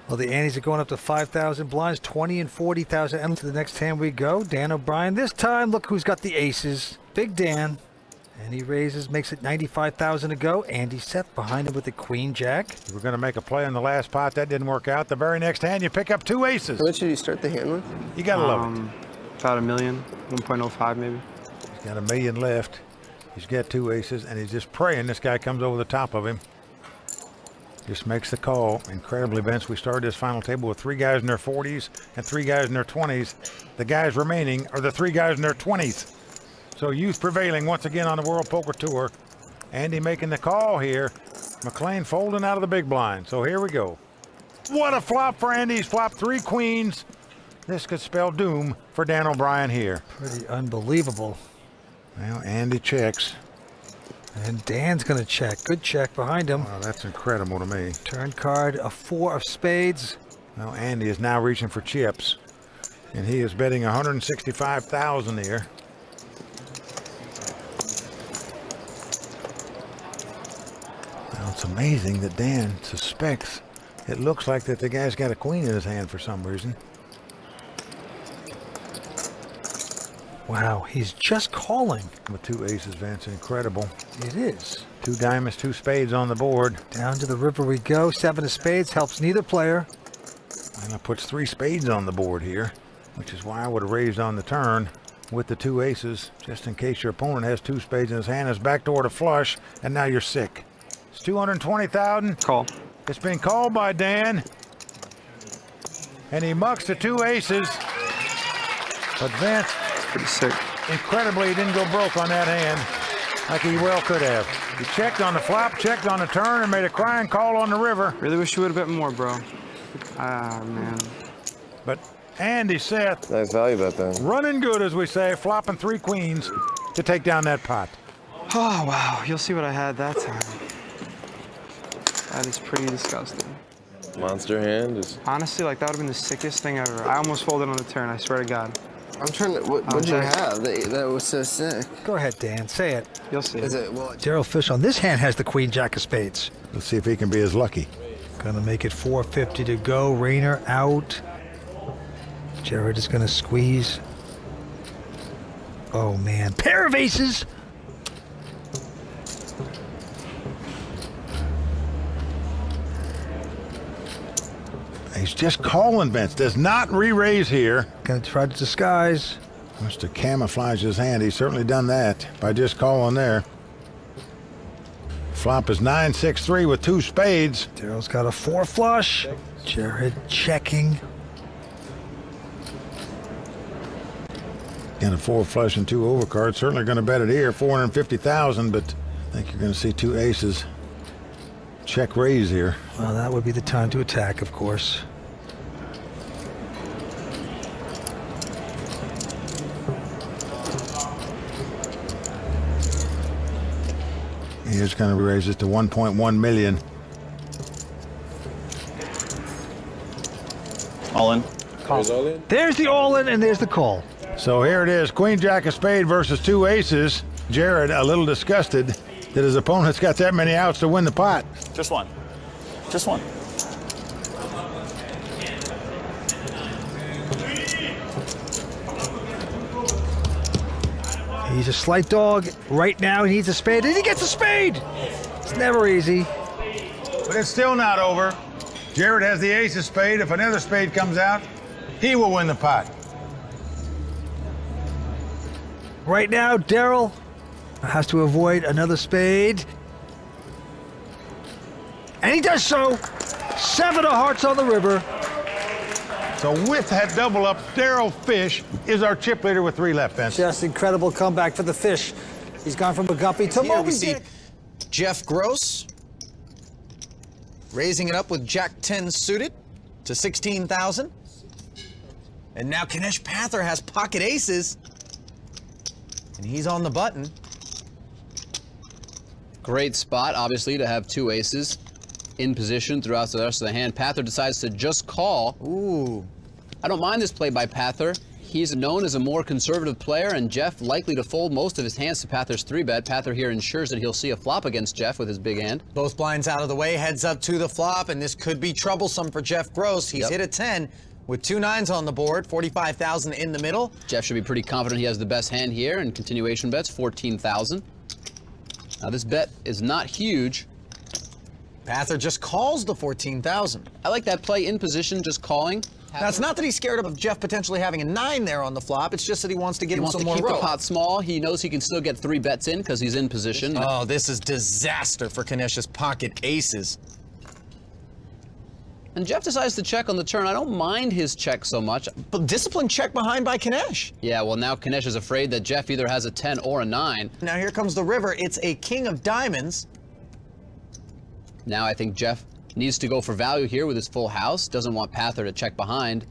Well, the antes are going up to 5,000 blinds, 20 and 40,000. And to the next hand we go. Dan O'Brien. This time, look who's got the aces. Big Dan. And he raises, makes it 95,000 to go. Andy set behind him with the queen jack. We're going to make a play in the last pot. That didn't work out. The very next hand, you pick up 2 aces. How much did you start the hand with? You got to love it. About $1 million, 1.05 maybe. He's got $1 million left. He's got 2 aces, and he's just praying this guy comes over the top of him. Just makes the call. Incredibly, Vince, we started this final table with 3 guys in their 40s and 3 guys in their 20s. The guys remaining are the 3 guys in their 20s. So youth prevailing once again on the World Poker Tour. Andy making the call here. McLean folding out of the big blind. So here we go. What a flop for Andy. He's flopped 3 queens. This could spell doom for Dan O'Brien here. Pretty unbelievable. Well, Andy checks. And Dan's going to check. Good check behind him. Wow, that's incredible to me. Turn card, a 4 of spades. Well, Andy is now reaching for chips. And he is betting 165,000 here. Now, it's amazing that Dan suspects. It looks like that the guy's got a queen in his hand for some reason. Wow, he's just calling. With 2 aces, Vince, incredible. It is. 2 diamonds, 2 spades on the board. Down to the river we go. 7 of spades helps neither player. And it puts 3 spades on the board here, which is why I would have raised on the turn with the 2 aces, just in case your opponent has 2 spades in his hand, is backdoor to flush, and now you're sick. It's 220,000. Call. It's been called by Dan. And he mucks the 2 aces. But Vince, Pretty sick. incredibly, he didn't go broke on that hand like he well could have. He checked on the flop, checked on the turn, and made a crying call on the river. Really wish you would have bet more, bro. Ah, man. But Andy Seth, Nice value bet then. running good, as we say, flopping 3 queens to take down that pot. Oh, wow. You'll see what I had that time. That is pretty disgusting. Monster hand is. Honestly, like, that would have been the sickest thing ever. I almost folded on the turn, I swear to God. I'm trying to. What'd you have? That was so sick. Go ahead, Dan. Say it. You'll see. Is it? Well, Daryl Fish on this hand has the queen jack of spades. Let's see if he can be as lucky. Gonna make it 450 to go. Rayner out. Jared is gonna squeeze. Oh man, pair of aces. He's just calling, Vince. Does not re-raise here. Gonna try to disguise. Wants to camouflage his hand. He's certainly done that by just calling there. Flop is 9-6-3 with 2 spades. Daryl's got a 4 flush. Jared checking. Got a 4 flush and 2 overcards. Certainly going to bet it here, 450,000, but I think you're going to see 2 aces. Check raise here. Well, that would be the time to attack, of course. He's going to raise this to 1.1 million. All in. There's the all-in, and there's the call. So here it is, Queen Jack of Spade versus 2 aces. Jared a little disgusted that his opponent's got that many outs to win the pot. Just one. Just one. He's a slight dog. Right now he needs a spade, and he gets a spade! It's never easy. But it's still not over. Jared has the ace of spade. If another spade comes out, he will win the pot. Right now, Daryl has to avoid another spade. And he does so. 7 of hearts on the river. So with that double up, Daryl Fish is our chip leader with 3 left, Vince. Just incredible comeback for the Fish. He's gone from a guppy to Here we Moby see Dick. Jeff Gross raising it up with Jack 10 suited to 16,000. And now Ganesh Pather has pocket aces. And he's on the button. Great spot, obviously, to have 2 aces in position throughout the rest of the hand. Pather decides to just call. Ooh. I don't mind this play by Pather. He's known as a more conservative player, and Jeff likely to fold most of his hands to Pather's 3-bet. Pather here ensures that he'll see a flop against Jeff with his big hand. Both blinds out of the way, heads up to the flop, and this could be troublesome for Jeff Gross. He's hit a 10 with 2 9s on the board, 45,000 in the middle. Jeff should be pretty confident he has the best hand here, and continuation bets 14,000. Now this bet is not huge. Pather just calls the 14,000. I like that play in position, just calling. Now, it's not that he's scared of Jeff potentially having a 9 there on the flop. It's just that he wants to give him some more rope. He wants to keep the pot small. He knows he can still get 3 bets in because he's in position. Oh, this is disaster for Kanesh's pocket aces. And Jeff decides to check on the turn. I don't mind his check so much. But disciplined check behind by Kanesh. Yeah, well, now Kanesh is afraid that Jeff either has a 10 or a 9. Now here comes the river. It's a king of diamonds. Now I think Jeff needs to go for value here with his full house. Doesn't want Pather to check behind.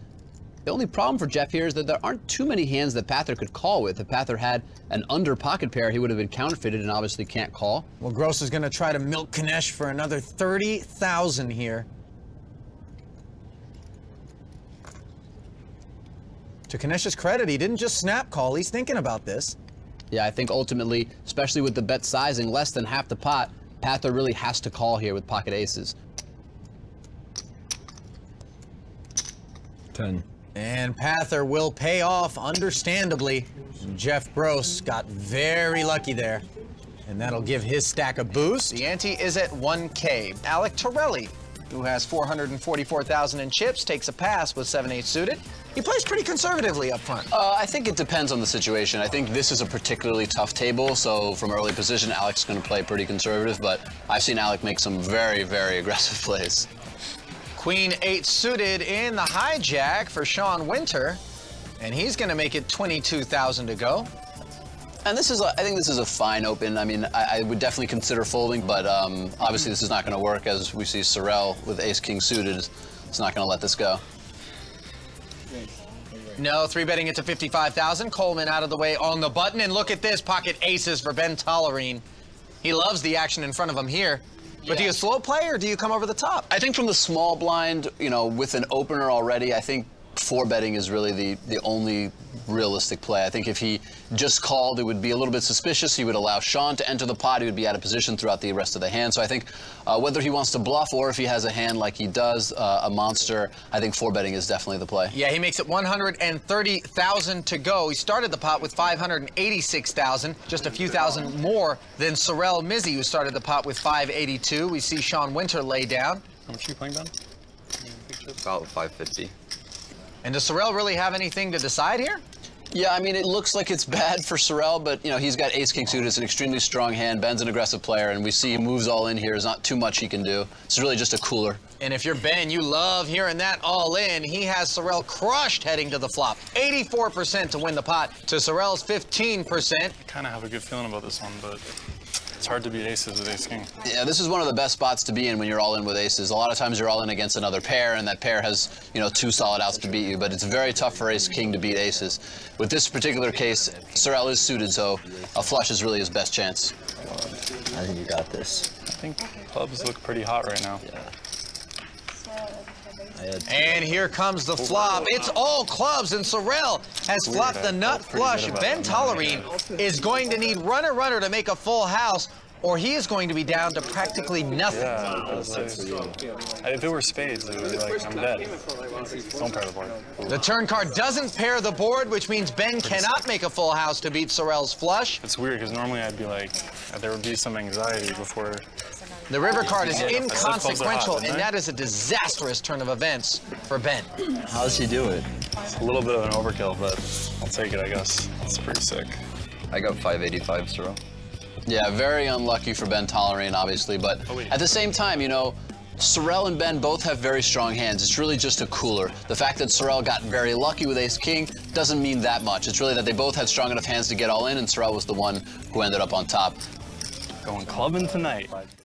The only problem for Jeff here is that there aren't too many hands that Pather could call with. If Pather had an under pocket pair, he would have been counterfeited and obviously can't call. Well, Gross is going to try to milk Kanesh for another 30,000 here. To Kanesh's credit, he didn't just snap call. He's thinking about this. Yeah, I think ultimately, especially with the bet sizing less than half the pot, Pather really has to call here with pocket aces. 10. And Pather will pay off, understandably. Jeff Gross got very lucky there. And that'll give his stack a boost. The ante is at 1K. Alec Torelli, who has 444,000 in chips, takes a pass with 7-8 suited. He plays pretty conservatively up front. I think it depends on the situation. I think this is a particularly tough table, so from early position, Alec's going to play pretty conservative, but I've seen Alec make some very, very aggressive plays. Queen 8 suited in the hijack for Sean Winter, and he's going to make it 22,000 to go. And this is, I think this is a fine open. I mean, I would definitely consider folding, but obviously this is not going to work as we see Sorrel with ace-king suited. It's not going to let this go. No, 3-betting it to 55,000. Coleman out of the way on the button, and look at this, pocket aces for Ben Tollerine. He loves the action in front of him here. But do you slow play or do you come over the top? I think from the small blind, you know, with an opener already, I think 4-betting is really the only realistic play. I think if he just called, it would be a little bit suspicious. He would allow Sean to enter the pot. He would be out of position throughout the rest of the hand. So I think whether he wants to bluff or if he has a hand like he does, a monster, I think 4-betting is definitely the play. Yeah, he makes it 130,000 to go. He started the pot with 586,000, just a few thousand more than Sorrel Mizzi, who started the pot with 582. We see Sean Winter lay down. How much are you playing, Ben? About 550. And does Sorrel really have anything to decide here? Yeah, I mean, it looks like it's bad for Sorrel, but, you know, he's got ace-king suited. It's an extremely strong hand. Ben's an aggressive player, and we see he moves all in here. There's not too much he can do. It's really just a cooler. And if you're Ben, you love hearing that all in. He has Sorrel crushed heading to the flop. 84% to win the pot to Sorrel's 15%. I kind of have a good feeling about this one, but it's hard to beat aces with ace-king. Yeah, this is one of the best spots to be in when you're all in with aces. A lot of times you're all in against another pair, and that pair has, you know, 2 solid outs to beat you, but it's very tough for ace-king to beat aces. With this particular case, Sorrel is suited, so a flush is really his best chance. I think you got this. I think clubs look pretty hot right now. Yeah. And here comes the flop. It's all clubs, and Sorrel has flopped the nut flush. Ben Tollerine is going to need runner to make a full house, or he is going to be down to practically nothing. Yeah, if it were spades, it would be like, I'm dead. Don't pair the board. The turn card doesn't pair the board, which means Ben cannot make a full house to beat Sorrel's flush. It's weird, because normally I'd be like, there would be some anxiety before. The river card is inconsequential, and that is a disastrous turn of events for Ben. How does he do it? It's a little bit of an overkill, but I'll take it, I guess. It's pretty sick. I got 585, Sorrel. Yeah, very unlucky for Ben Tollerine, obviously, but at the same time, you know, Sorrel and Ben both have very strong hands. It's really just a cooler. The fact that Sorrel got very lucky with ace-king doesn't mean that much. It's really that they both had strong enough hands to get all in, and Sorrel was the one who ended up on top. Going clubbing tonight.